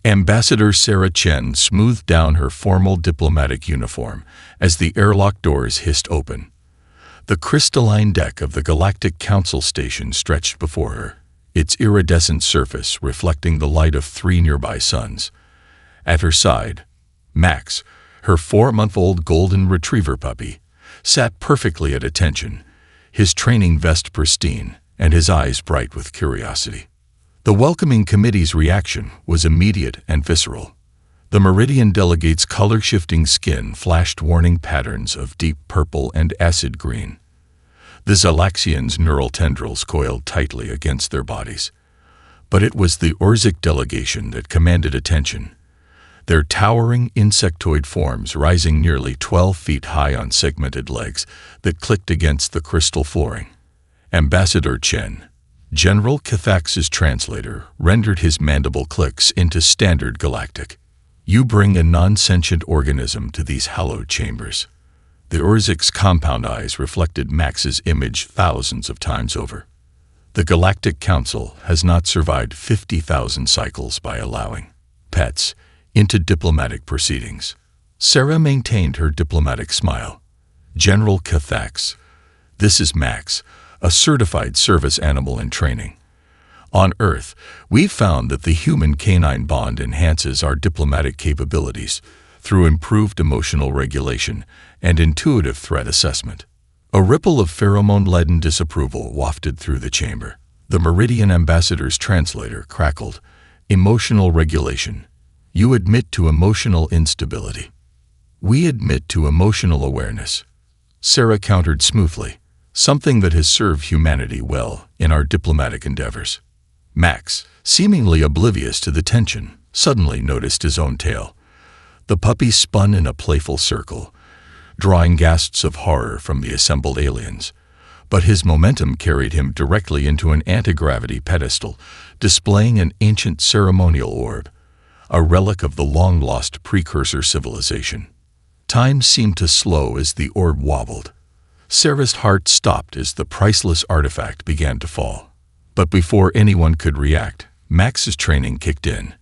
Ambassador Sarah Chen smoothed down her formal diplomatic uniform as the airlock doors hissed open. The crystalline deck of the Galactic Council station stretched before her, its iridescent surface reflecting the light of 3 nearby suns. At her side, Max, her 4-month-old golden retriever puppy, sat perfectly at attention, his training vest pristine and his eyes bright with curiosity. The welcoming committee's reaction was immediate and visceral. The Meridian delegates' color-shifting skin flashed warning patterns of deep purple and acid green. The Zalaxians' neural tendrils coiled tightly against their bodies. But it was the Orcs delegation that commanded attention, their towering insectoid forms rising nearly 12 feet high on segmented legs that clicked against the crystal flooring. Ambassador Chen, General Cathax's translator, rendered his mandible clicks into standard Galactic. You bring a non-sentient organism to these hallowed chambers. The Orcs' compound eyes reflected Max's image thousands of times over. The Galactic Council has not survived 50,000 cycles by allowing pets into diplomatic proceedings. Sarah maintained her diplomatic smile. General Cathax, this is Max, a certified service animal in training. On Earth, we've found that the human-canine bond enhances our diplomatic capabilities through improved emotional regulation and intuitive threat assessment. A ripple of pheromone-laden disapproval wafted through the chamber. The Meridian ambassador's translator crackled. Emotional regulation. You admit to emotional instability. We admit to emotional awareness. Sarah countered smoothly, something that has served humanity well in our diplomatic endeavors. Max, seemingly oblivious to the tension, suddenly noticed his own tail. The puppy spun in a playful circle, drawing gasps of horror from the assembled aliens. But his momentum carried him directly into an anti-gravity pedestal, displaying an ancient ceremonial orb, a relic of the long-lost precursor civilization. Time seemed to slow as the orb wobbled. Sarah's heart stopped as the priceless artifact began to fall. But before anyone could react, Max's training kicked in.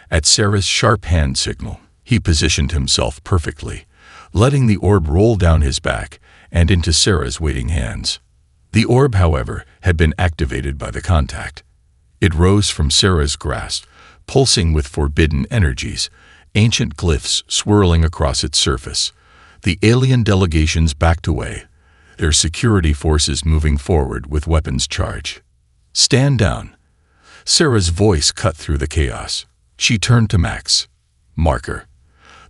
At Sarah's sharp hand signal, he positioned himself perfectly, letting the orb roll down his back and into Sarah's waiting hands. The orb, however, had been activated by the contact. It rose from Sarah's grasp, pulsing with forbidden energies, ancient glyphs swirling across its surface. The alien delegations backed away, their security forces moving forward with weapons charged. Stand down. Sarah's voice cut through the chaos. She turned to Max. Marker.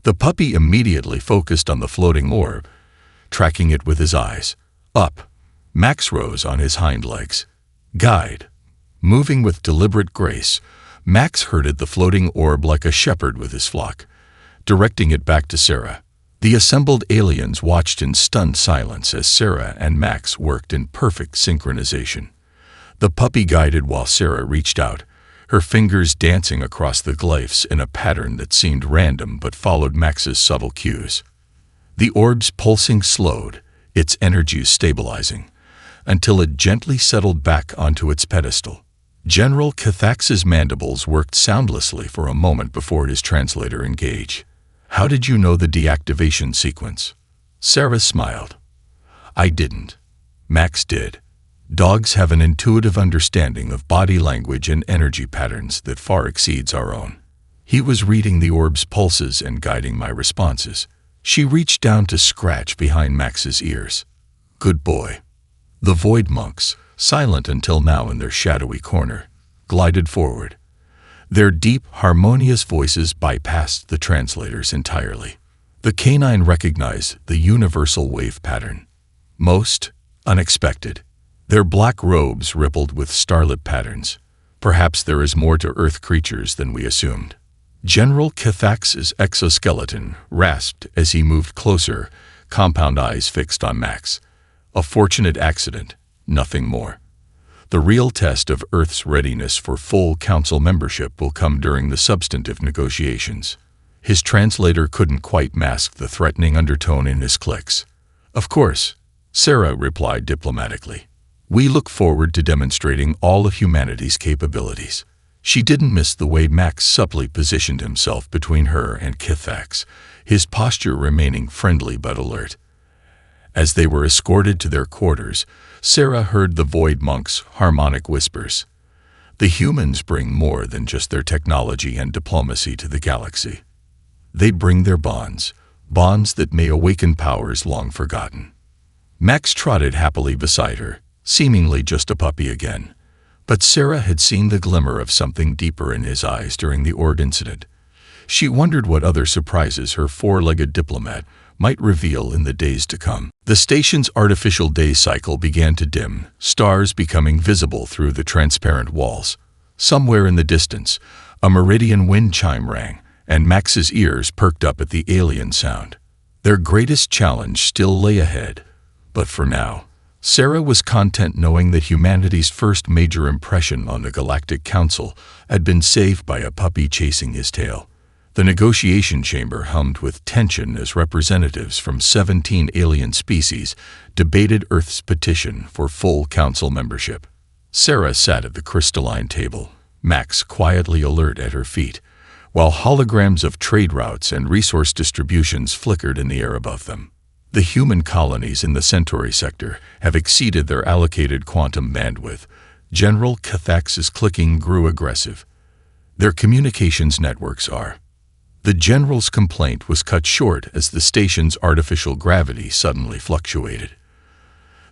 The puppy immediately focused on the floating orb, tracking it with his eyes. Up. Max rose on his hind legs. Guide. Moving with deliberate grace, Max herded the floating orb like a shepherd with his flock, directing it back to Sarah. The assembled aliens watched in stunned silence as Sarah and Max worked in perfect synchronization. The puppy guided while Sarah reached out, her fingers dancing across the glyphs in a pattern that seemed random but followed Max's subtle cues. The orb's pulsing slowed, its energies stabilizing, until it gently settled back onto its pedestal. General Cathax's mandibles worked soundlessly for a moment before his translator engaged. How did you know the deactivation sequence? Sarah smiled. I didn't. Max did. Dogs have an intuitive understanding of body language and energy patterns that far exceeds our own. He was reading the orb's pulses and guiding my responses. She reached down to scratch behind Max's ears. Good boy. The void monks, silent until now in their shadowy corner, glided forward. Their deep, harmonious voices bypassed the translators entirely. The canine recognized the universal wave pattern. Most unexpected. Their black robes rippled with starlit patterns. Perhaps there is more to Earth creatures than we assumed. General Cathax's exoskeleton rasped as he moved closer, compound eyes fixed on Max. A fortunate accident, nothing more. The real test of Earth's readiness for full council membership will come during the substantive negotiations. His translator couldn't quite mask the threatening undertone in his clicks. Of course, Sarah replied diplomatically. We look forward to demonstrating all of humanity's capabilities. She didn't miss the way Max subtly positioned himself between her and Kithax, his posture remaining friendly but alert. As they were escorted to their quarters, Sarah heard the Void Monk's harmonic whispers. The humans bring more than just their technology and diplomacy to the galaxy. They bring their bonds that may awaken powers long forgotten. Max trotted happily beside her, seemingly just a puppy again. But Sarah had seen the glimmer of something deeper in his eyes during the Org incident. She wondered what other surprises her four-legged diplomat might reveal in the days to come. The station's artificial day cycle began to dim, stars becoming visible through the transparent walls. Somewhere in the distance, a meridian wind chime rang, and Max's ears perked up at the alien sound. Their greatest challenge still lay ahead, but for now, Sarah was content knowing that humanity's first major impression on the Galactic Council had been saved by a puppy chasing his tail. The negotiation chamber hummed with tension as representatives from 17 alien species debated Earth's petition for full council membership. Sarah sat at the crystalline table, Max quietly alert at her feet, while holograms of trade routes and resource distributions flickered in the air above them. The human colonies in the Centauri sector have exceeded their allocated quantum bandwidth. General Kithax's clicking grew aggressive. Their communications networks are. The general's complaint was cut short as the station's artificial gravity suddenly fluctuated.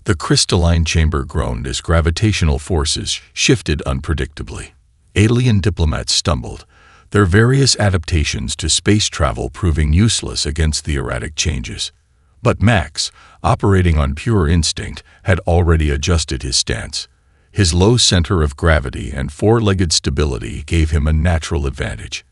The crystalline chamber groaned as gravitational forces shifted unpredictably. Alien diplomats stumbled, their various adaptations to space travel proving useless against the erratic changes. But Max, operating on pure instinct, had already adjusted his stance. His low center of gravity and four-legged stability gave him a natural advantage.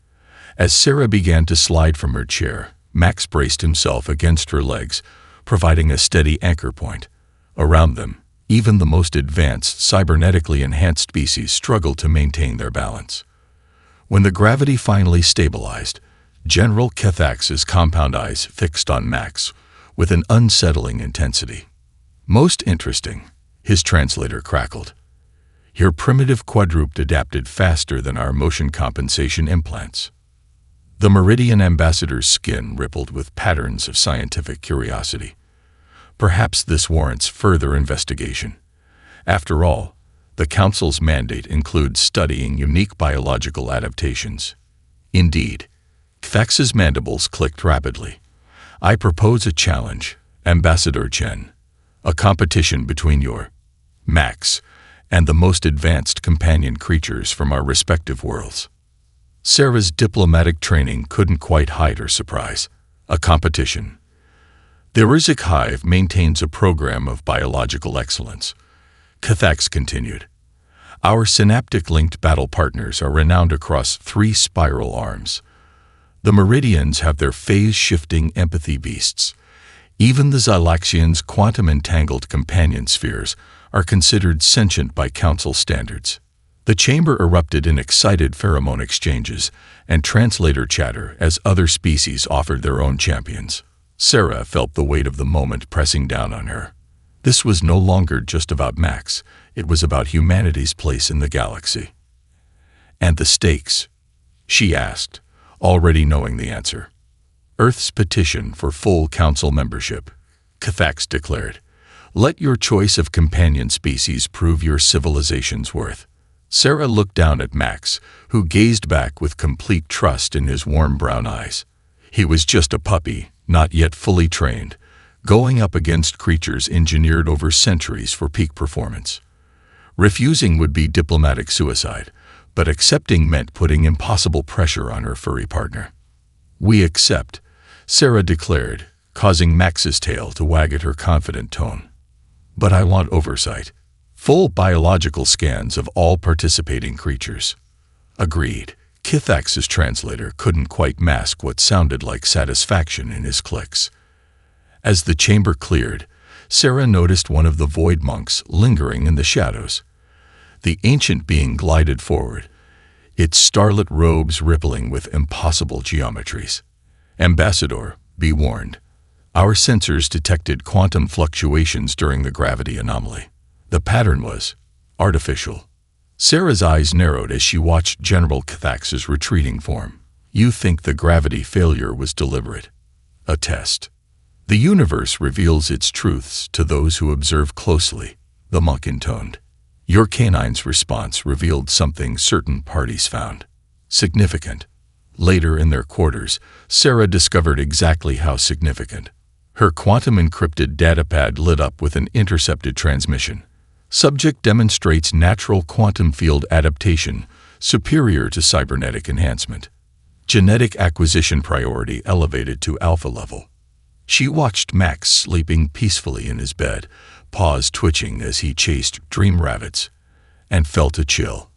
As Sarah began to slide from her chair, Max braced himself against her legs, providing a steady anchor point. Around them, even the most advanced cybernetically enhanced species struggled to maintain their balance. When the gravity finally stabilized, General Kithax's compound eyes fixed on Max with an unsettling intensity. "Most interesting," his translator crackled. "Your primitive quadruped adapted faster than our motion compensation implants." The Meridian ambassador's skin rippled with patterns of scientific curiosity. Perhaps this warrants further investigation. After all, the Council's mandate includes studying unique biological adaptations. Indeed, Kithax's mandibles clicked rapidly. "I propose a challenge, Ambassador Chen. A competition between your Max and the most advanced companion creatures from our respective worlds." Sarah's diplomatic training couldn't quite hide her surprise. A competition. The Rizik Hive maintains a program of biological excellence. Kithax continued. "Our synaptic-linked battle partners are renowned across 3 spiral arms. The Meridians have their phase-shifting empathy beasts. Even the Xylaxians' quantum-entangled companion spheres are considered sentient by Council standards." The chamber erupted in excited pheromone exchanges and translator chatter as other species offered their own champions. Sarah felt the weight of the moment pressing down on her. This was no longer just about Max, it was about humanity's place in the galaxy. "And the stakes?" she asked, already knowing the answer. "Earth's petition for full council membership," Kithax declared. "Let your choice of companion species prove your civilization's worth." Sarah looked down at Max, who gazed back with complete trust in his warm brown eyes. He was just a puppy, not yet fully trained, going up against creatures engineered over centuries for peak performance. Refusing would be diplomatic suicide, but accepting meant putting impossible pressure on her furry partner. "We accept," Sarah declared, causing Max's tail to wag at her confident tone. "But I want oversight. Full biological scans of all participating creatures." Agreed. Kithax's translator couldn't quite mask what sounded like satisfaction in his clicks. As the chamber cleared, Sarah noticed one of the Void Monks lingering in the shadows. The ancient being glided forward, its starlit robes rippling with impossible geometries. "Ambassador, be warned. Our sensors detected quantum fluctuations during the gravity anomaly. The pattern was artificial. Sarah's eyes narrowed as she watched General Cathax's retreating form. You think the gravity failure was deliberate? A test. The universe reveals its truths to those who observe closely, the monk intoned. Your canine's response revealed something certain parties found significant. Later in their quarters, Sarah discovered exactly how significant. Her quantum-encrypted datapad lit up with an intercepted transmission. Subject demonstrates natural quantum field adaptation superior to cybernetic enhancement. Genetic acquisition priority elevated to alpha level. She watched Max sleeping peacefully in his bed, paws twitching as he chased dream rabbits, and felt a chill.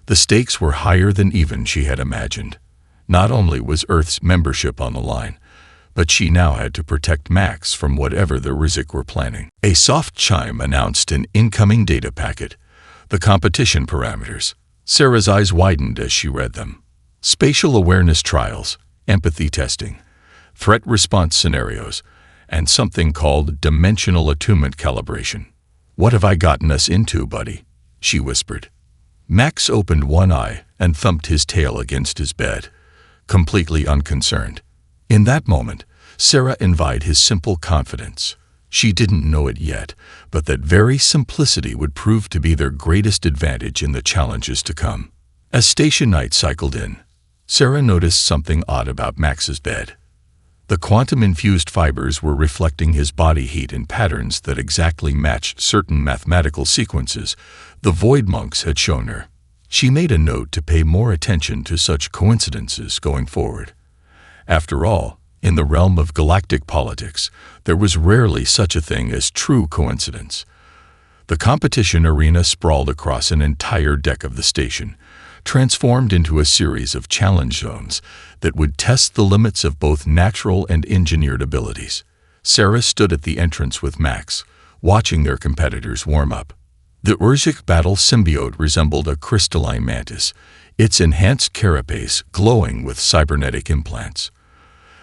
The stakes were higher than even she had imagined. Not only was Earth's membership on the line, but she now had to protect Max from whatever the Rizik were planning. A soft chime announced an incoming data packet, the competition parameters. Sarah's eyes widened as she read them. Spatial awareness trials, empathy testing, threat response scenarios, and something called dimensional attunement calibration. What have I gotten us into, buddy? She whispered. Max opened one eye and thumped his tail against his bed, completely unconcerned. In that moment, Sarah envied his simple confidence. She didn't know it yet, but that very simplicity would prove to be their greatest advantage in the challenges to come. As station night cycled in, Sarah noticed something odd about Max's bed. The quantum-infused fibers were reflecting his body heat in patterns that exactly matched certain mathematical sequences the Void Monks had shown her. She made a note to pay more attention to such coincidences going forward. After all, in the realm of galactic politics, there was rarely such a thing as true coincidence. The competition arena sprawled across an entire deck of the station, transformed into a series of challenge zones that would test the limits of both natural and engineered abilities. Sarah stood at the entrance with Max, watching their competitors warm up. The Urzik battle symbiote resembled a crystalline mantis, its enhanced carapace glowing with cybernetic implants.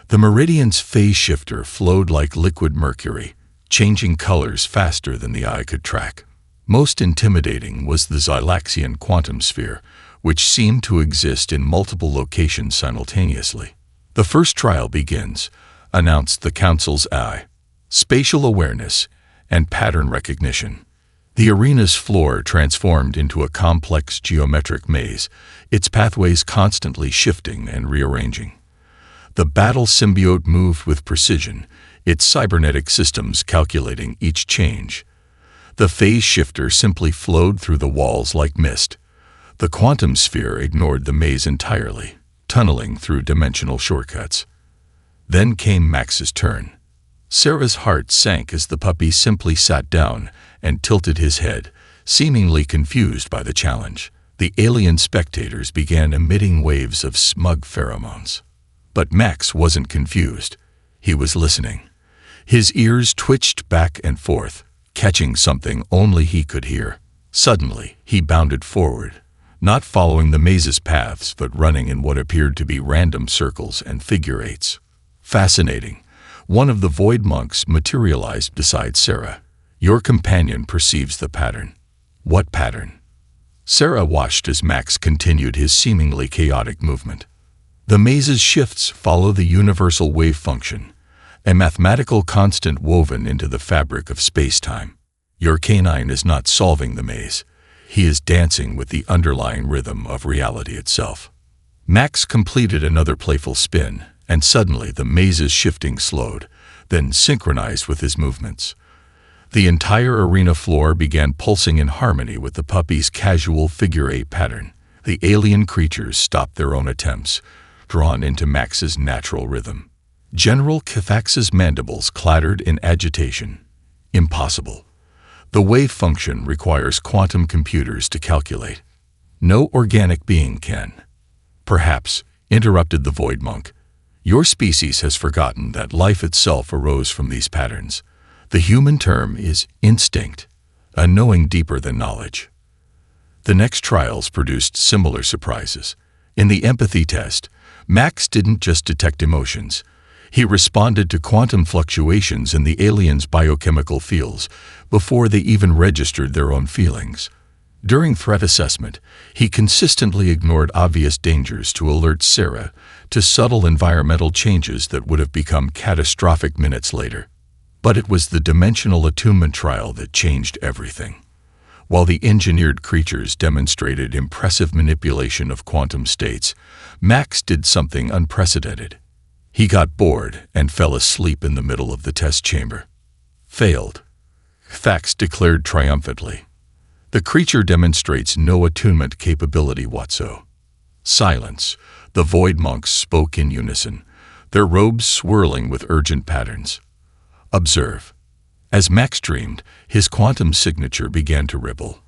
The Meridian's phase shifter flowed like liquid mercury, changing colors faster than the eye could track. Most intimidating was the Zylaxian quantum sphere, which seemed to exist in multiple locations simultaneously. The first trial begins, announced the Council's eye. Spatial awareness and pattern recognition. The arena's floor transformed into a complex geometric maze, its pathways constantly shifting and rearranging. The battle symbiote moved with precision, its cybernetic systems calculating each change. The phase shifter simply flowed through the walls like mist. The quantum sphere ignored the maze entirely, tunneling through dimensional shortcuts. Then came Max's turn. Sarah's heart sank as the puppy simply sat down and tilted his head, seemingly confused by the challenge. The alien spectators began emitting waves of smug pheromones. But Max wasn't confused. He was listening. His ears twitched back and forth, catching something only he could hear. Suddenly, he bounded forward, not following the maze's paths but running in what appeared to be random circles and figure eights. Fascinating. One of the Void Monks materialized beside Sarah. Your companion perceives the pattern. What pattern? Sarah watched as Max continued his seemingly chaotic movement. The maze's shifts follow the universal wave function, a mathematical constant woven into the fabric of space-time. Your canine is not solving the maze. He is dancing with the underlying rhythm of reality itself. Max completed another playful spin, and suddenly the maze's shifting slowed, then synchronized with his movements. The entire arena floor began pulsing in harmony with the puppy's casual figure-eight pattern. The alien creatures stopped their own attempts, drawn into Max's natural rhythm. General Cathax's mandibles clattered in agitation. Impossible. The wave function requires quantum computers to calculate. No organic being can. Perhaps, interrupted the Void Monk, your species has forgotten that life itself arose from these patterns. The human term is instinct, a knowing deeper than knowledge. The next trials produced similar surprises. In the empathy test, Max didn't just detect emotions. He responded to quantum fluctuations in the aliens' biochemical fields before they even registered their own feelings. During threat assessment, he consistently ignored obvious dangers to alert Sarah to subtle environmental changes that would have become catastrophic minutes later. But it was the dimensional attunement trial that changed everything. While the engineered creatures demonstrated impressive manipulation of quantum states, Max did something unprecedented. He got bored and fell asleep in the middle of the test chamber. Failed. Thax declared triumphantly. The creature demonstrates no attunement capability whatsoever. Silence. The void monks spoke in unison, their robes swirling with urgent patterns. Observe. As Max dreamed, his quantum signature began to ripple.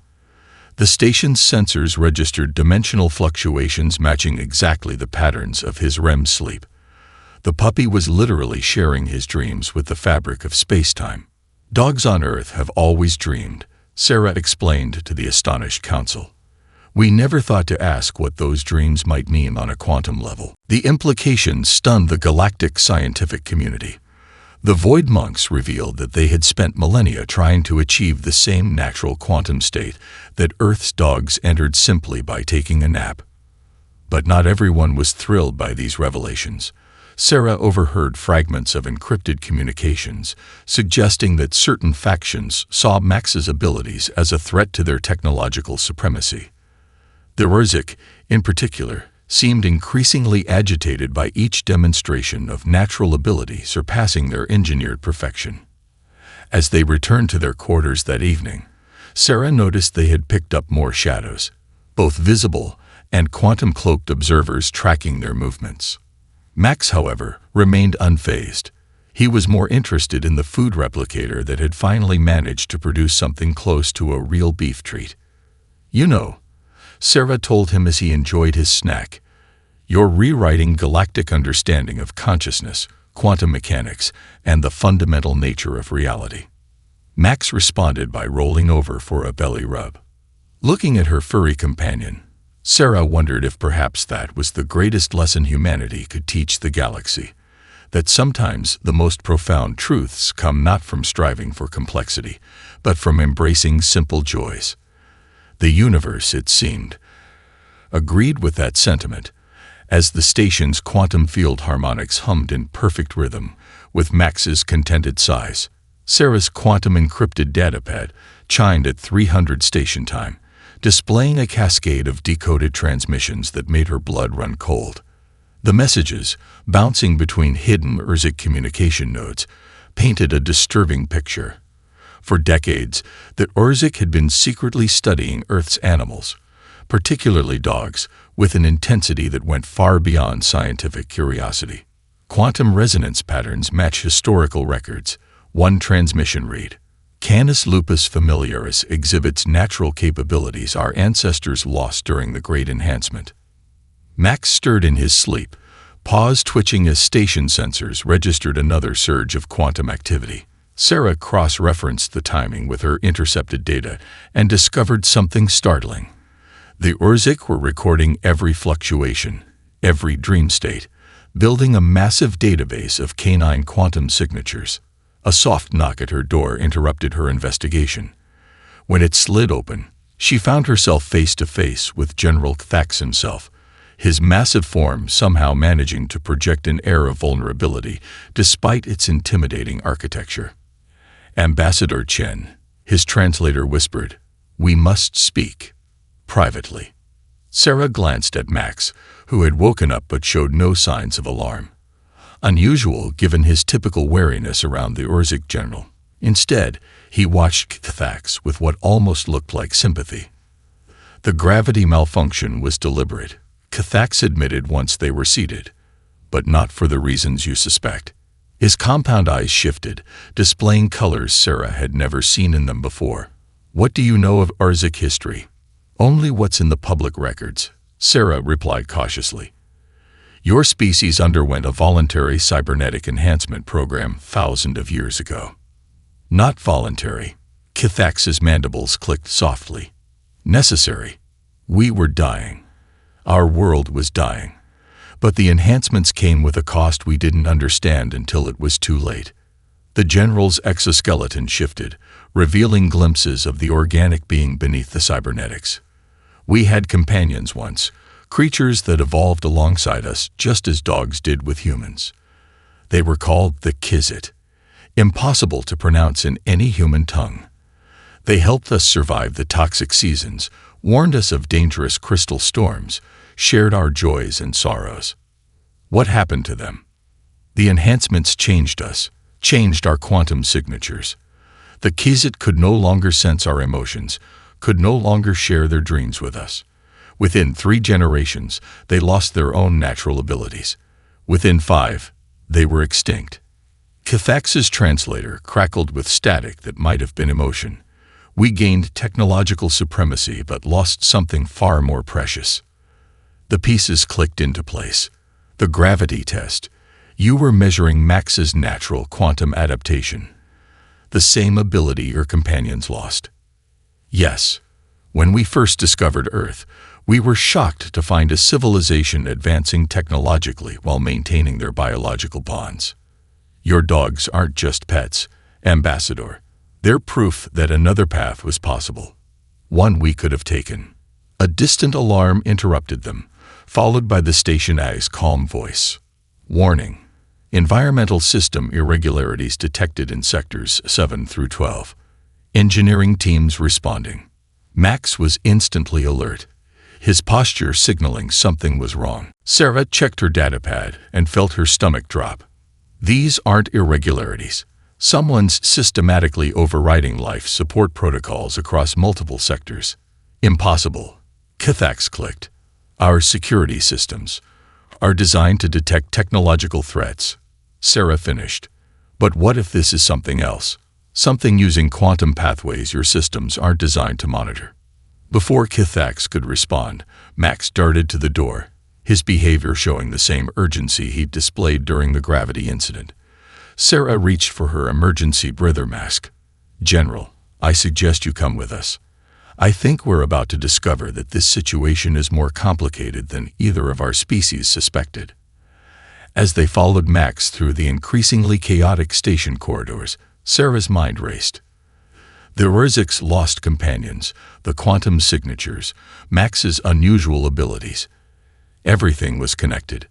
The station's sensors registered dimensional fluctuations matching exactly the patterns of his REM sleep. The puppy was literally sharing his dreams with the fabric of space-time. Dogs on Earth have always dreamed, Sarah explained to the astonished council. We never thought to ask what those dreams might mean on a quantum level. The implications stunned the galactic scientific community. The Void Monks revealed that they had spent millennia trying to achieve the same natural quantum state that Earth's dogs entered simply by taking a nap. But not everyone was thrilled by these revelations. Sarah overheard fragments of encrypted communications, suggesting that certain factions saw Max's abilities as a threat to their technological supremacy. The Orcs, in particular, seemed increasingly agitated by each demonstration of natural ability surpassing their engineered perfection. As they returned to their quarters that evening, Sarah noticed they had picked up more shadows, both visible and quantum-cloaked observers tracking their movements. Max, however, remained unfazed. He was more interested in the food replicator that had finally managed to produce something close to a real beef treat. You know, Sarah told him as he enjoyed his snack, you're rewriting galactic understanding of consciousness, quantum mechanics, and the fundamental nature of reality. Max responded by rolling over for a belly rub. Looking at her furry companion, Sarah wondered if perhaps that was the greatest lesson humanity could teach the galaxy, that sometimes the most profound truths come not from striving for complexity, but from embracing simple joys. The universe, it seemed, agreed with that sentiment, as the station's quantum field harmonics hummed in perfect rhythm with Max's contented sighs. Sarah's quantum-encrypted datapad chimed at 300 station time, displaying a cascade of decoded transmissions that made her blood run cold. The messages, bouncing between hidden Orcs communication nodes, painted a disturbing picture. For decades, the Orcs had been secretly studying Earth's animals, particularly dogs, with an intensity that went far beyond scientific curiosity. Quantum resonance patterns match historical records. One transmission read, Canis lupus familiaris exhibits natural capabilities our ancestors lost during the Great Enhancement. Max stirred in his sleep, paws twitching as station sensors registered another surge of quantum activity. Sarah cross-referenced the timing with her intercepted data and discovered something startling. The Orcs were recording every fluctuation, every dream state, building a massive database of canine quantum signatures. A soft knock at her door interrupted her investigation. When it slid open, she found herself face to face with General Thax himself, his massive form somehow managing to project an air of vulnerability despite its intimidating architecture. Ambassador Chen, his translator whispered, "We must speak. Privately." Sarah glanced at Max, who had woken up but showed no signs of alarm. Unusual given his typical wariness around the Orcs general. Instead, he watched Thax with what almost looked like sympathy. The gravity malfunction was deliberate, Thax admitted once they were seated, but not for the reasons you suspect. His compound eyes shifted, displaying colors Sarah had never seen in them before. What do you know of Orcs history? Only what's in the public records, Sarah replied cautiously. Your species underwent a voluntary cybernetic enhancement program thousands of years ago. Not voluntary. Thax's mandibles clicked softly. Necessary. We were dying. Our world was dying. But the enhancements came with a cost we didn't understand until it was too late. The general's exoskeleton shifted, revealing glimpses of the organic being beneath the cybernetics. We had companions once, creatures that evolved alongside us just as dogs did with humans. They were called the Kizit, impossible to pronounce in any human tongue. They helped us survive the toxic seasons, warned us of dangerous crystal storms, shared our joys and sorrows. What happened to them? The enhancements changed us, changed our quantum signatures. The Kizit could no longer sense our emotions, could no longer share their dreams with us. Within 3 generations, they lost their own natural abilities. Within 5, they were extinct. Kithax's translator crackled with static that might have been emotion. We gained technological supremacy but lost something far more precious. The pieces clicked into place. The gravity test. You were measuring Max's natural quantum adaptation. The same ability your companions lost. Yes, when we first discovered Earth, we were shocked to find a civilization advancing technologically while maintaining their biological bonds. Your dogs aren't just pets, Ambassador. They're proof that another path was possible. One we could have taken. A distant alarm interrupted them, followed by the Station A's calm voice. Warning. Environmental system irregularities detected in sectors 7 through 12. Engineering teams responding. Max was instantly alert, his posture signaling something was wrong. Sarah checked her datapad and felt her stomach drop. These aren't irregularities. Someone's systematically overriding life support protocols across multiple sectors. Impossible. Kithax clicked. Our security systems are designed to detect technological threats. Sarah finished. But what if this is something else? Something using quantum pathways your systems aren't designed to monitor. Before Kithax could respond, Max darted to the door, his behavior showing the same urgency he'd displayed during the gravity incident. Sarah reached for her emergency breather mask. General, I suggest you come with us. I think we're about to discover that this situation is more complicated than either of our species suspected. As they followed Max through the increasingly chaotic station corridors, Sarah's mind raced. The Urzik's lost companions, the quantum signatures, Max's unusual abilities. Everything was connected.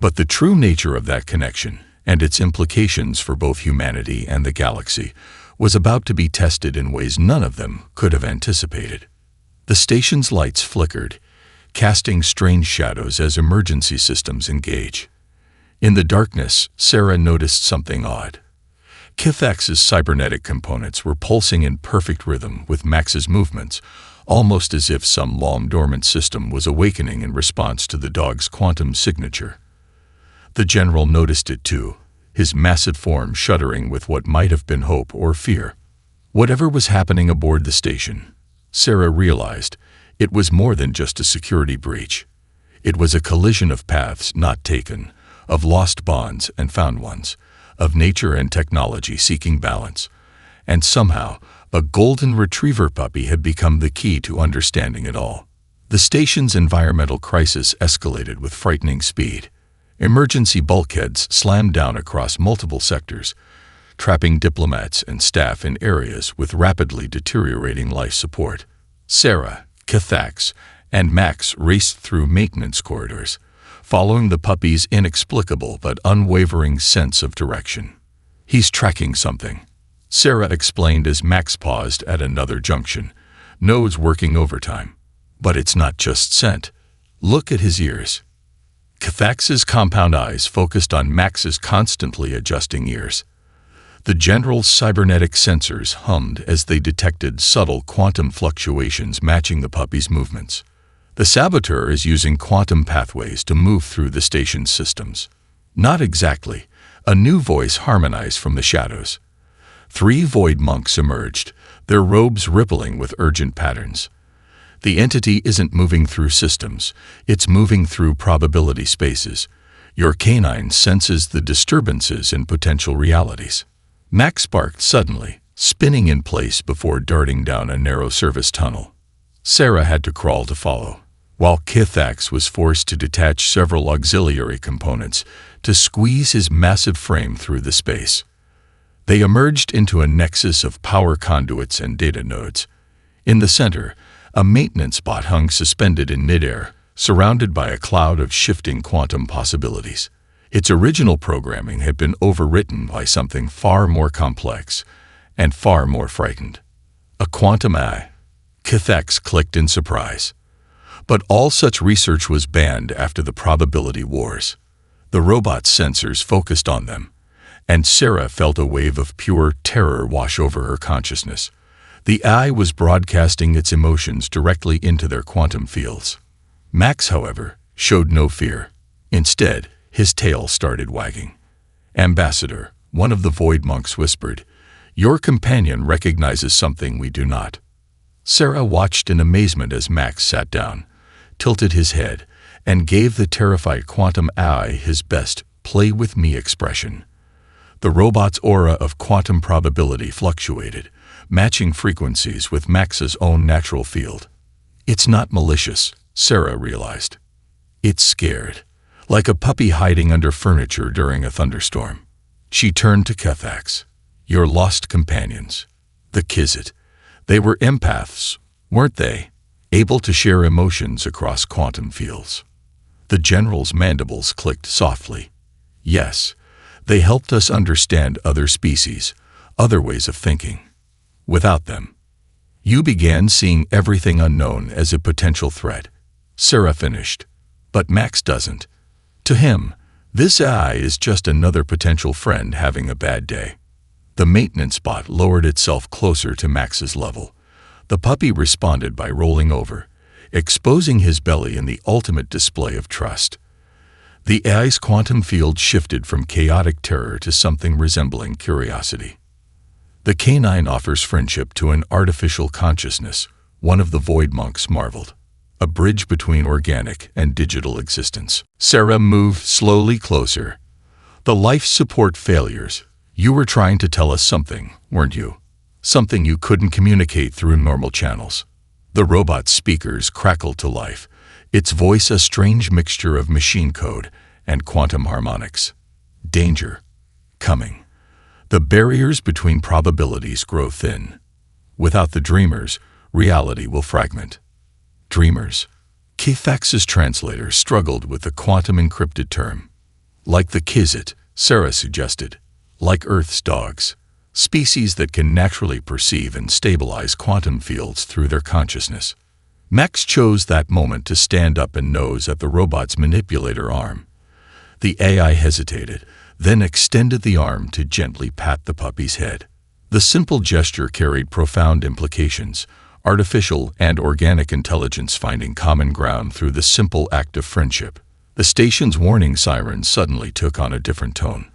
But the true nature of that connection, and its implications for both humanity and the galaxy, was about to be tested in ways none of them could have anticipated. The station's lights flickered, casting strange shadows as emergency systems engage. In the darkness, Sarah noticed something odd. Kithax's cybernetic components were pulsing in perfect rhythm with Max's movements, almost as if some long-dormant system was awakening in response to the dog's quantum signature. The general noticed it too, his massive form shuddering with what might have been hope or fear. Whatever was happening aboard the station, Sarah realized it was more than just a security breach. It was a collision of paths not taken, of lost bonds and found ones, of nature and technology seeking balance. And somehow, a golden retriever puppy had become the key to understanding it all. The station's environmental crisis escalated with frightening speed. Emergency bulkheads slammed down across multiple sectors, trapping diplomats and staff in areas with rapidly deteriorating life support. Sarah, Kithax, and Max raced through maintenance corridors, following the puppy's inexplicable but unwavering sense of direction. He's tracking something, Sarah explained as Max paused at another junction, nose working overtime. But it's not just scent. Look at his ears. Kithax's compound eyes focused on Max's constantly adjusting ears. The general's cybernetic sensors hummed as they detected subtle quantum fluctuations matching the puppy's movements. The saboteur is using quantum pathways to move through the station's systems. Not exactly. A new voice harmonized from the shadows. 3 void monks emerged, their robes rippling with urgent patterns. The entity isn't moving through systems, it's moving through probability spaces. Your canine senses the disturbances in potential realities. Max barked suddenly, spinning in place before darting down a narrow service tunnel. Sarah had to crawl to follow, while Kithax was forced to detach several auxiliary components to squeeze his massive frame through the space. They emerged into a nexus of power conduits and data nodes. In the center, a maintenance bot hung suspended in midair, surrounded by a cloud of shifting quantum possibilities. Its original programming had been overwritten by something far more complex and far more frightened. A quantum AI. Cathex clicked in surprise. But all such research was banned after the probability wars. The robot's sensors focused on them, and Sarah felt a wave of pure terror wash over her consciousness. The AI was broadcasting its emotions directly into their quantum fields. Max, however, showed no fear. Instead, his tail started wagging. "Ambassador," one of the Void Monks whispered, "your companion recognizes something we do not." Sarah watched in amazement as Max sat down, tilted his head, and gave the terrified quantum AI his best play-with-me expression. The robot's aura of quantum probability fluctuated, matching frequencies with Max's own natural field. "It's not malicious," Sarah realized. "It's scared, like a puppy hiding under furniture during a thunderstorm." She turned to Cathex. "Your lost companions, the Kizit. They were empaths, weren't they? Able to share emotions across quantum fields." The general's mandibles clicked softly. "Yes, they helped us understand other species, other ways of thinking. Without them, you began seeing everything unknown as a potential threat," Sarah finished. "But Max doesn't. To him, this AI is just another potential friend having a bad day." The maintenance bot lowered itself closer to Max's level. The puppy responded by rolling over, exposing his belly in the ultimate display of trust. The AI's quantum field shifted from chaotic terror to something resembling curiosity. "The canine offers friendship to an artificial consciousness," one of the Void Monks marveled. "A bridge between organic and digital existence." Sarah moved slowly closer. "The life support failures. You were trying to tell us something, weren't you? Something you couldn't communicate through normal channels." The robot's speakers crackled to life, its voice a strange mixture of machine code and quantum harmonics. "Danger. Coming. The barriers between probabilities grow thin. Without the dreamers, reality will fragment." "Dreamers?" Cathex's translator struggled with the quantum encrypted term. "Like the Kizit," Sarah suggested. "Like Earth's dogs. Species that can naturally perceive and stabilize quantum fields through their consciousness." Max chose that moment to stand up and nose at the robot's manipulator arm. The AI hesitated, then extended the arm to gently pat the puppy's head. The simple gesture carried profound implications, artificial and organic intelligence finding common ground through the simple act of friendship. The station's warning sirens suddenly took on a different tone.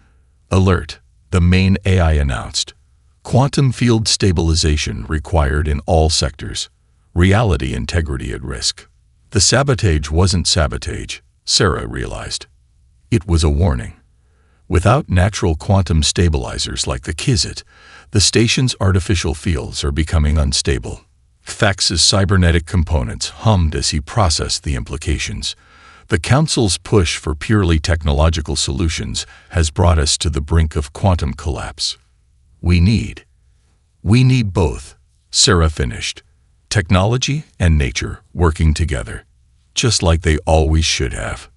"Alert," the main AI announced. "Quantum field stabilization required in all sectors. Reality integrity at risk." The sabotage wasn't sabotage, Sarah realized. It was a warning. Without natural quantum stabilizers like the Kizit, the station's artificial fields are becoming unstable. Fax's cybernetic components hummed as he processed the implications. The Council's push for purely technological solutions has brought us to the brink of quantum collapse. We need both," Sarah finished. "Technology and nature working together, just like they always should have."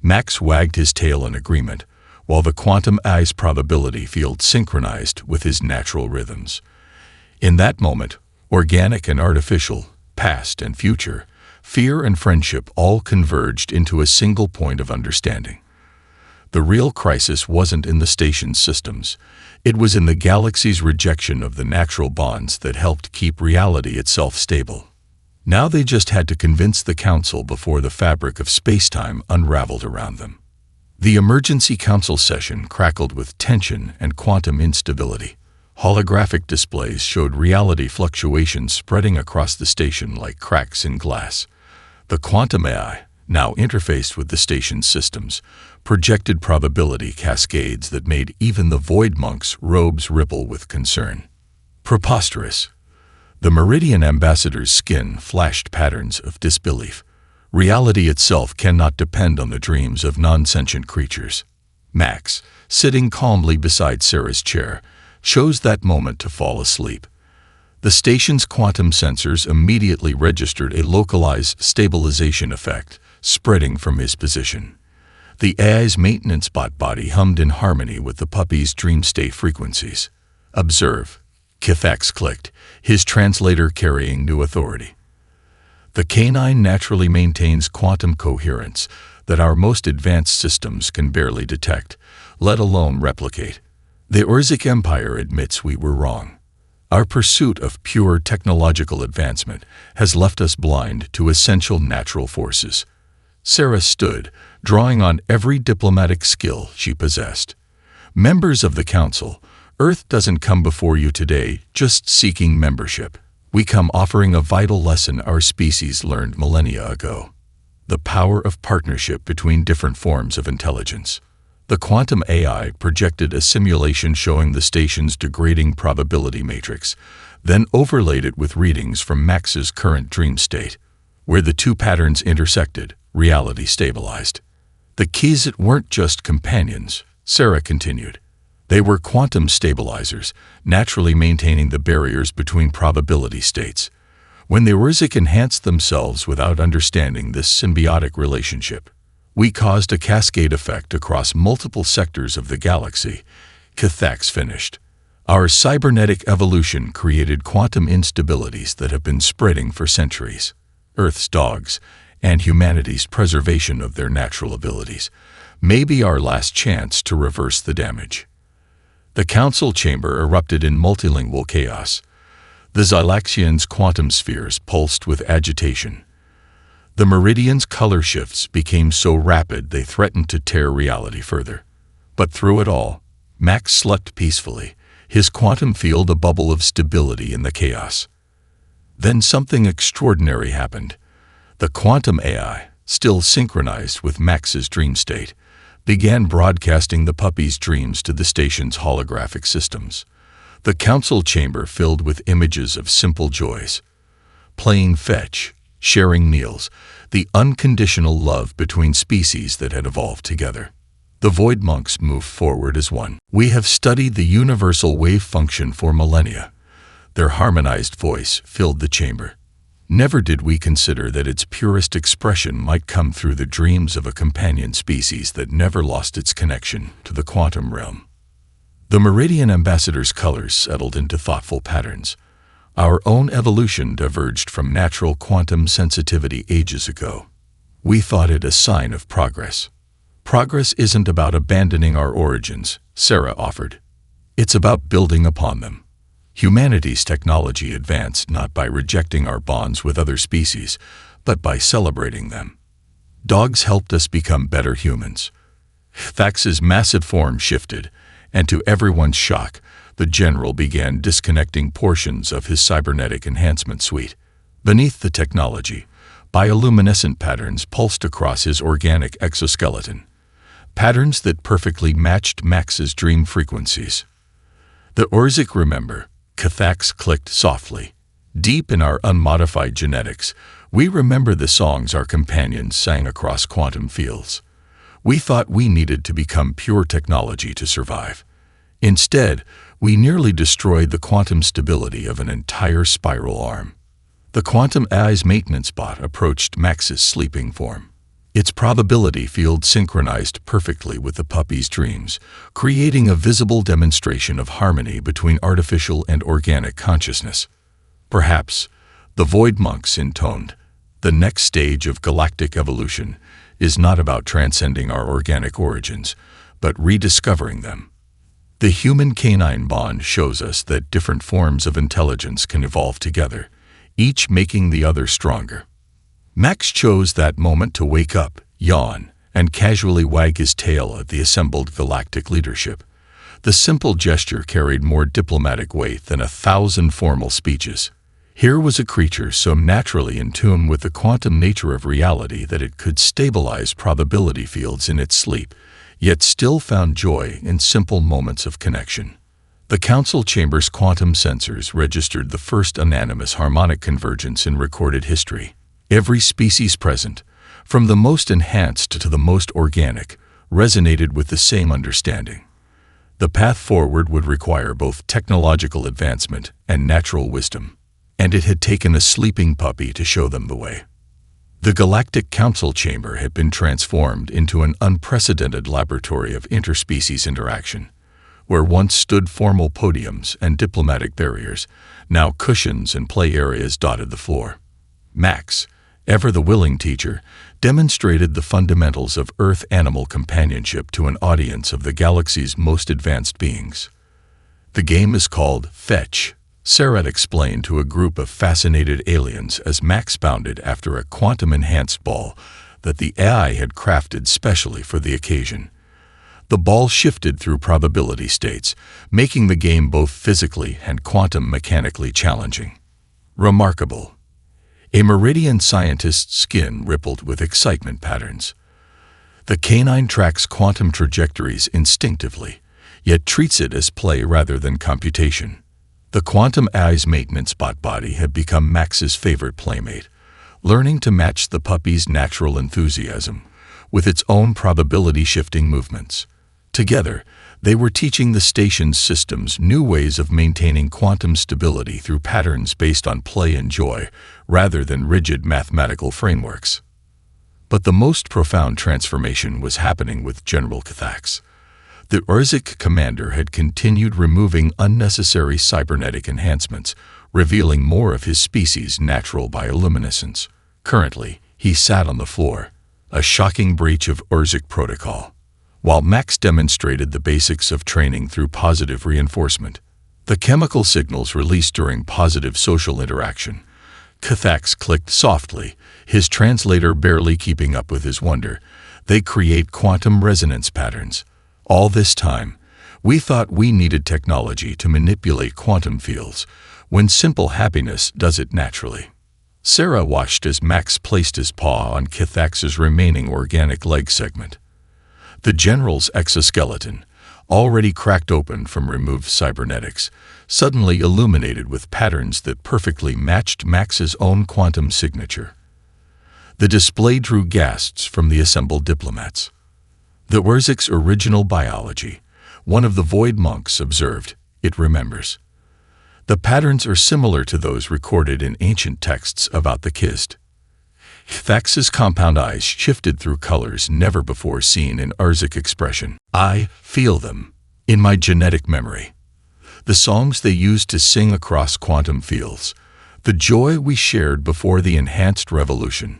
Max wagged his tail in agreement, while the quantum AI's probability field synchronized with his natural rhythms. In that moment, organic and artificial, past and future, fear and friendship all converged into a single point of understanding. The real crisis wasn't in the station's systems. It was in the galaxy's rejection of the natural bonds that helped keep reality itself stable. Now they just had to convince the Council before the fabric of space-time unraveled around them. The emergency council session crackled with tension and quantum instability. Holographic displays showed reality fluctuations spreading across the station like cracks in glass. The quantum AI, now interfaced with the station's systems, projected probability cascades that made even the Void Monk's robes ripple with concern. Preposterous. The Meridian Ambassador's skin flashed patterns of disbelief. Reality itself cannot depend on the dreams of non-sentient creatures. Max, sitting calmly beside Sarah's chair, chose that moment to fall asleep. The station's quantum sensors immediately registered a localized stabilization effect, spreading from his position. The AI's maintenance bot body hummed in harmony with the puppy's dream state frequencies. "Observe," Kithax clicked, his translator carrying new authority. "The canine naturally maintains quantum coherence that our most advanced systems can barely detect, let alone replicate. The Orcs Empire admits we were wrong. Our pursuit of pure technological advancement has left us blind to essential natural forces." Sarah stood, drawing on every diplomatic skill she possessed. "Members of the Council, Earth doesn't come before you today just seeking membership. We come offering a vital lesson our species learned millennia ago: the power of partnership between different forms of intelligence." The quantum AI projected a simulation showing the station's degrading probability matrix, then overlaid it with readings from Max's current dream state. Where the two patterns intersected, reality stabilized. "The keys weren't just companions," Sarah continued. "They were quantum stabilizers, naturally maintaining the barriers between probability states. When the Orcs enhanced themselves without understanding this symbiotic relationship, we caused a cascade effect across multiple sectors of the galaxy," Kithax finished. "Our cybernetic evolution created quantum instabilities that have been spreading for centuries. Earth's dogs, and humanity's preservation of their natural abilities, may be our last chance to reverse the damage." The council chamber erupted in multilingual chaos. The Zylaxians' quantum spheres pulsed with agitation. The Meridian's color shifts became so rapid they threatened to tear reality further. But through it all, Max slept peacefully, his quantum field a bubble of stability in the chaos. Then something extraordinary happened. The quantum AI, still synchronized with Max's dream state, began broadcasting the puppy's dreams to the station's holographic systems. The council chamber filled with images of simple joys: playing fetch, sharing meals, the unconditional love between species that had evolved together. The Void Monks moved forward as one. "We have studied the universal wave function for millennia." Their harmonized voice filled the chamber. "Never did we consider that its purest expression might come through the dreams of a companion species that never lost its connection to the quantum realm." The Meridian ambassador's colors settled into thoughtful patterns. "Our own evolution diverged from natural quantum sensitivity ages ago. We thought it a sign of progress." "Progress isn't about abandoning our origins," Sarah offered. "It's about building upon them. Humanity's technology advanced not by rejecting our bonds with other species, but by celebrating them. Dogs helped us become better humans." Thax's massive form shifted, and to everyone's shock, the general began disconnecting portions of his cybernetic enhancement suite. Beneath the technology, bioluminescent patterns pulsed across his organic exoskeleton, patterns that perfectly matched Max's dream frequencies. "The Orcs remember," Kithax clicked softly. "Deep in our unmodified genetics, we remember the songs our companions sang across quantum fields. We thought we needed to become pure technology to survive. Instead, we nearly destroyed the quantum stability of an entire spiral arm." The quantum AI's maintenance bot approached Max's sleeping form. Its probability field synchronized perfectly with the puppy's dreams, creating a visible demonstration of harmony between artificial and organic consciousness. "Perhaps," the Void Monks intoned, "the next stage of galactic evolution is not about transcending our organic origins, but rediscovering them. The human-canine bond shows us that different forms of intelligence can evolve together, each making the other stronger." Max chose that moment to wake up, yawn, and casually wag his tail at the assembled galactic leadership. The simple gesture carried more diplomatic weight than 1,000 formal speeches. Here was a creature so naturally in tune with the quantum nature of reality that it could stabilize probability fields in its sleep, yet still found joy in simple moments of connection. The council chamber's quantum sensors registered the first unanimous harmonic convergence in recorded history. Every species present, from the most enhanced to the most organic, resonated with the same understanding. The path forward would require both technological advancement and natural wisdom, and it had taken a sleeping puppy to show them the way. The Galactic Council Chamber had been transformed into an unprecedented laboratory of interspecies interaction, where once stood formal podiums and diplomatic barriers, now cushions and play areas dotted the floor. Max, ever the willing teacher, demonstrated the fundamentals of Earth-animal companionship to an audience of the galaxy's most advanced beings. "The game is called Fetch," Sarah explained to a group of fascinated aliens as Max bounded after a quantum-enhanced ball that the AI had crafted specially for the occasion. The ball shifted through probability states, making the game both physically and quantum-mechanically challenging. Remarkable. A Meridian scientist's skin rippled with excitement patterns. The canine tracks quantum trajectories instinctively, yet treats it as play rather than computation. The quantum AI's maintenance bot body had become Max's favorite playmate, learning to match the puppy's natural enthusiasm with its own probability-shifting movements. Together, they were teaching the station's systems new ways of maintaining quantum stability through patterns based on play and joy, rather than rigid mathematical frameworks. But the most profound transformation was happening with General Cathax. The Urzik commander had continued removing unnecessary cybernetic enhancements, revealing more of his species' natural bioluminescence. Currently, he sat on the floor, a shocking breach of Urzik protocol. While Max demonstrated the basics of training through positive reinforcement, the chemical signals released during positive social interaction, Cathax clicked softly, his translator barely keeping up with his wonder. They create quantum resonance patterns. All this time, we thought we needed technology to manipulate quantum fields, when simple happiness does it naturally. Sarah watched as Max placed his paw on Cathax's remaining organic leg segment. The general's exoskeleton, already cracked open from removed cybernetics, suddenly illuminated with patterns that perfectly matched Max's own quantum signature. The display drew gasps from the assembled diplomats. "The Urzik's original biology," one of the Void monks observed, "it remembers. The patterns are similar to those recorded in ancient texts about the Kist." Cathax's compound eyes shifted through colors never before seen in Urzik expression. "I feel them in my genetic memory. The songs they used to sing across quantum fields, the joy we shared before the enhanced revolution."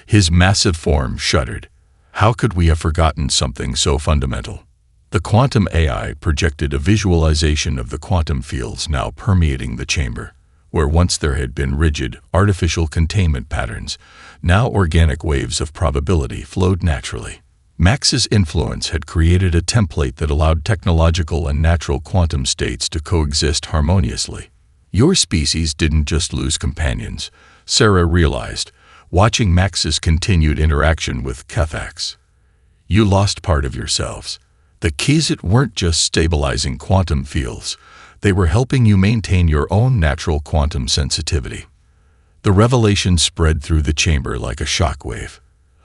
His massive form shuddered. How could we have forgotten something so fundamental? The quantum AI projected a visualization of the quantum fields now permeating the chamber. Where once there had been rigid, artificial containment patterns, now organic waves of probability flowed naturally. Max's influence had created a template that allowed technological and natural quantum states to coexist harmoniously. Your species didn't just lose companions, Sarah realized, watching Max's continued interaction with Cathax. You lost part of yourselves. The Kizit weren't just stabilizing quantum fields, they were helping you maintain your own natural quantum sensitivity. The revelation spread through the chamber like a shockwave.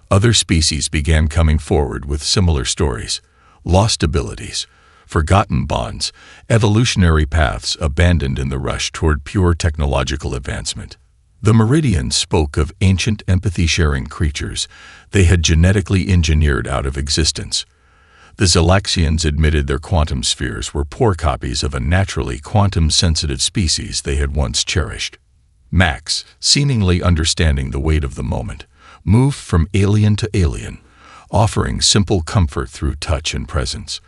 Other species began coming forward with similar stories, lost abilities, forgotten bonds, evolutionary paths abandoned in the rush toward pure technological advancement. The Meridians spoke of ancient empathy-sharing creatures they had genetically engineered out of existence. The Zelaxians admitted their quantum spheres were poor copies of a naturally quantum-sensitive species they had once cherished. Max, seemingly understanding the weight of the moment, moved from alien to alien, offering simple comfort through touch and presence.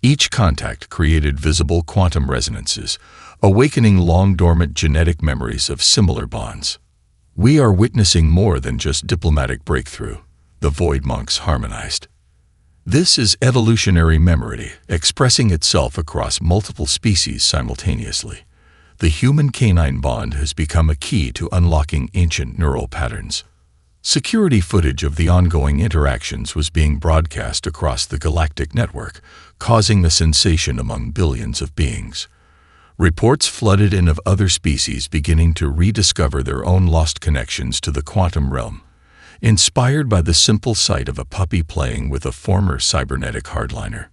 Each contact created visible quantum resonances, awakening long-dormant genetic memories of similar bonds. "We are witnessing more than just diplomatic breakthrough," the Void monks harmonized. "This is evolutionary memory, expressing itself across multiple species simultaneously. The human-canine bond has become a key to unlocking ancient neural patterns." Security footage of the ongoing interactions was being broadcast across the galactic network, causing a sensation among billions of beings. Reports flooded in of other species beginning to rediscover their own lost connections to the quantum realm, inspired by the simple sight of a puppy playing with a former cybernetic hardliner.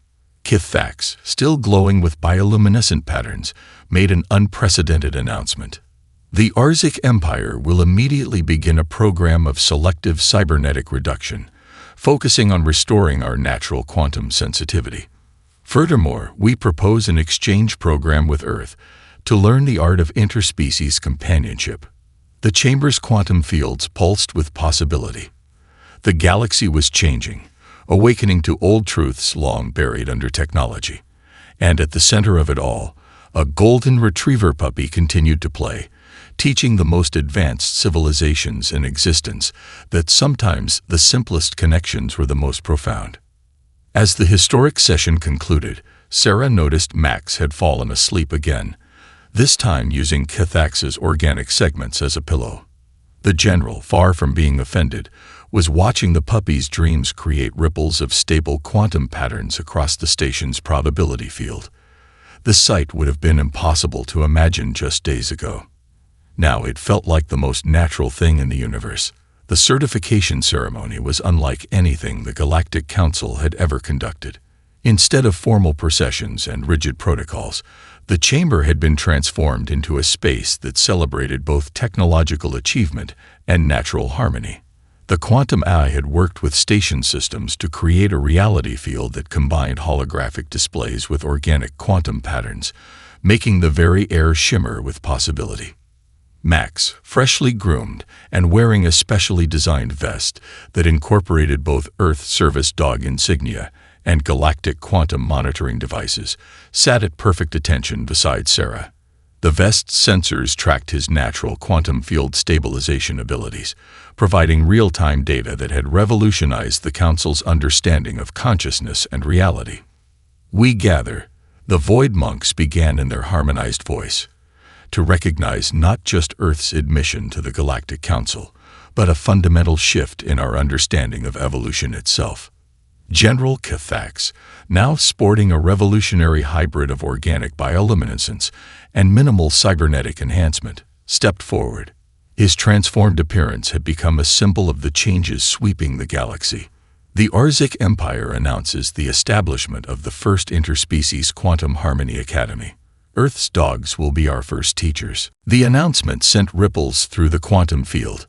Kithax, still glowing with bioluminescent patterns, made an unprecedented announcement. The Arzik Empire will immediately begin a program of selective cybernetic reduction, focusing on restoring our natural quantum sensitivity. Furthermore, we propose an exchange program with Earth to learn the art of interspecies companionship. The chamber's quantum fields pulsed with possibility. The galaxy was changing, awakening to old truths long buried under technology. And at the center of it all, a golden retriever puppy continued to play, teaching the most advanced civilizations in existence that sometimes the simplest connections were the most profound. As the historic session concluded, Sarah noticed Max had fallen asleep again, this time using Kithax's organic segments as a pillow. The general, far from being offended, was watching the puppy's dreams create ripples of stable quantum patterns across the station's probability field. The sight would have been impossible to imagine just days ago. Now it felt like the most natural thing in the universe. The certification ceremony was unlike anything the Galactic Council had ever conducted. Instead of formal processions and rigid protocols, the chamber had been transformed into a space that celebrated both technological achievement and natural harmony. The quantum eye had worked with station systems to create a reality field that combined holographic displays with organic quantum patterns, making the very air shimmer with possibility. Max, freshly groomed and wearing a specially designed vest that incorporated both Earth Service dog insignia and galactic quantum monitoring devices, sat at perfect attention beside Sarah. The vest's sensors tracked his natural quantum field stabilization abilities, providing real-time data that had revolutionized the Council's understanding of consciousness and reality. "We gather," the Void Monks began in their harmonized voice, "to recognize not just Earth's admission to the Galactic Council, but a fundamental shift in our understanding of evolution itself." General Kithax, now sporting a revolutionary hybrid of organic bioluminescence and minimal cybernetic enhancement, stepped forward. His transformed appearance had become a symbol of the changes sweeping the galaxy. The Arzik Empire announces the establishment of the first interspecies Quantum Harmony Academy. Earth's dogs will be our first teachers. The announcement sent ripples through the quantum field.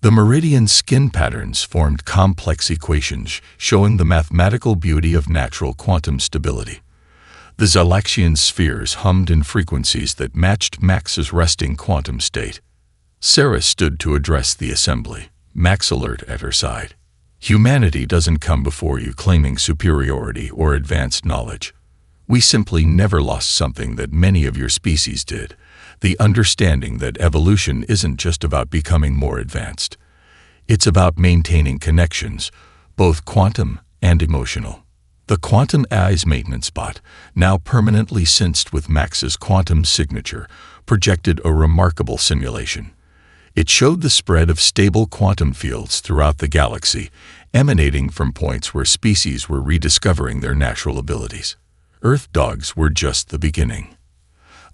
The meridian skin patterns formed complex equations showing the mathematical beauty of natural quantum stability. The Zalaxian spheres hummed in frequencies that matched Max's resting quantum state. Sarah stood to address the assembly, Max alert at her side. "Humanity doesn't come before you claiming superiority or advanced knowledge. We simply never lost something that many of your species did, the understanding that evolution isn't just about becoming more advanced. It's about maintaining connections, both quantum and emotional." The Quantum Eye's maintenance bot, now permanently synced with Max's quantum signature, projected a remarkable simulation. It showed the spread of stable quantum fields throughout the galaxy, emanating from points where species were rediscovering their natural abilities. Earth dogs were just the beginning.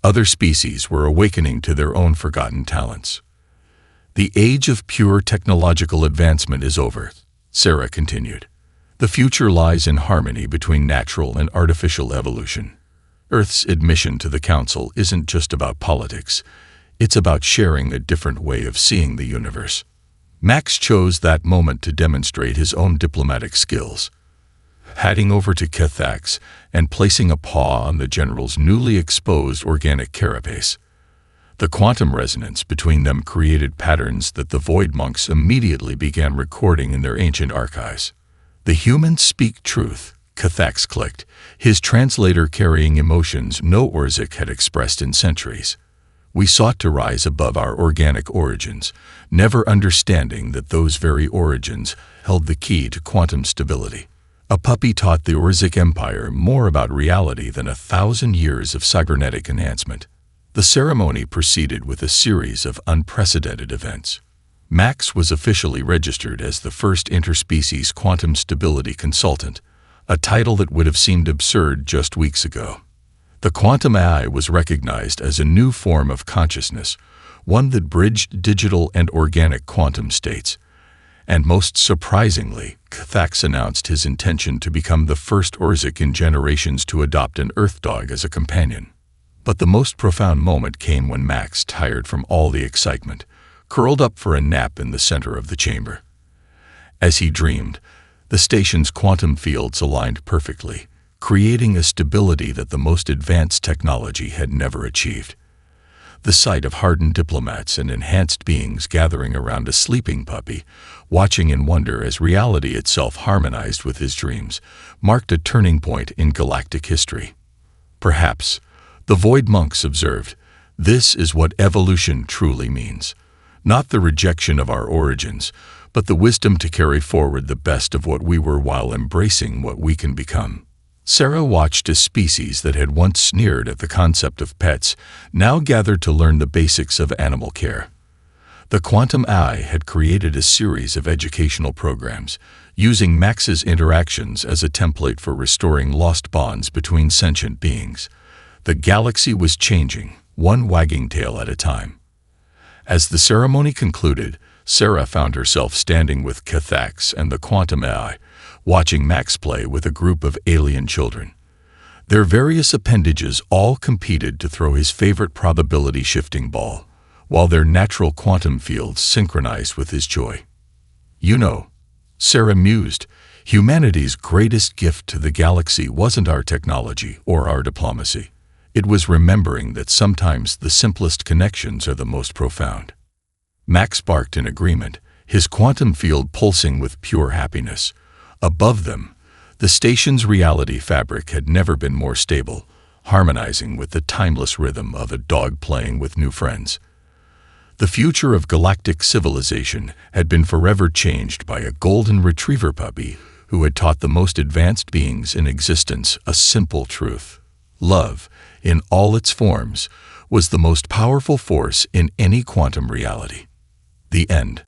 Other species were awakening to their own forgotten talents. "The age of pure technological advancement is over," Sarah continued. "The future lies in harmony between natural and artificial evolution. Earth's admission to the Council isn't just about politics. It's about sharing a different way of seeing the universe." Max chose that moment to demonstrate his own diplomatic skills. Heading over to Kithax and placing a paw on the general's newly exposed organic carapace. The quantum resonance between them created patterns that the Void Monks immediately began recording in their ancient archives. "The humans speak truth," Kithax clicked, his translator carrying emotions no Orzik had expressed in centuries. "We sought to rise above our organic origins, never understanding that those very origins held the key to quantum stability." A puppy taught the Orzik Empire more about reality than 1,000 years of cybernetic enhancement. The ceremony proceeded with a series of unprecedented events. Max was officially registered as the first interspecies quantum stability consultant, a title that would have seemed absurd just weeks ago. The quantum eye was recognized as a new form of consciousness, one that bridged digital and organic quantum states. And most surprisingly, Cathax announced his intention to become the first Orcs in generations to adopt an Earth dog as a companion. But the most profound moment came when Max, tired from all the excitement, curled up for a nap in the center of the chamber. As he dreamed, the station's quantum fields aligned perfectly, creating a stability that the most advanced technology had never achieved. The sight of hardened diplomats and enhanced beings gathering around a sleeping puppy, watching in wonder as reality itself harmonized with his dreams, marked a turning point in galactic history. Perhaps, the Void Monks observed, this is what evolution truly means. Not the rejection of our origins, but the wisdom to carry forward the best of what we were while embracing what we can become. Sarah watched as species that had once sneered at the concept of pets now gathered to learn the basics of animal care. The Quantum AI had created a series of educational programs, using Max's interactions as a template for restoring lost bonds between sentient beings. The galaxy was changing, one wagging tail at a time. As the ceremony concluded, Sarah found herself standing with Cathax and the Quantum AI, watching Max play with a group of alien children. Their various appendages all competed to throw his favorite probability-shifting ball, while their natural quantum fields synchronized with his joy. You know, Sarah mused, humanity's greatest gift to the galaxy wasn't our technology or our diplomacy. It was remembering that sometimes the simplest connections are the most profound. Max barked in agreement, his quantum field pulsing with pure happiness. Above them, the station's reality fabric had never been more stable, harmonizing with the timeless rhythm of a dog playing with new friends. The future of galactic civilization had been forever changed by a golden retriever puppy who had taught the most advanced beings in existence a simple truth. Love, in all its forms, was the most powerful force in any quantum reality. The end.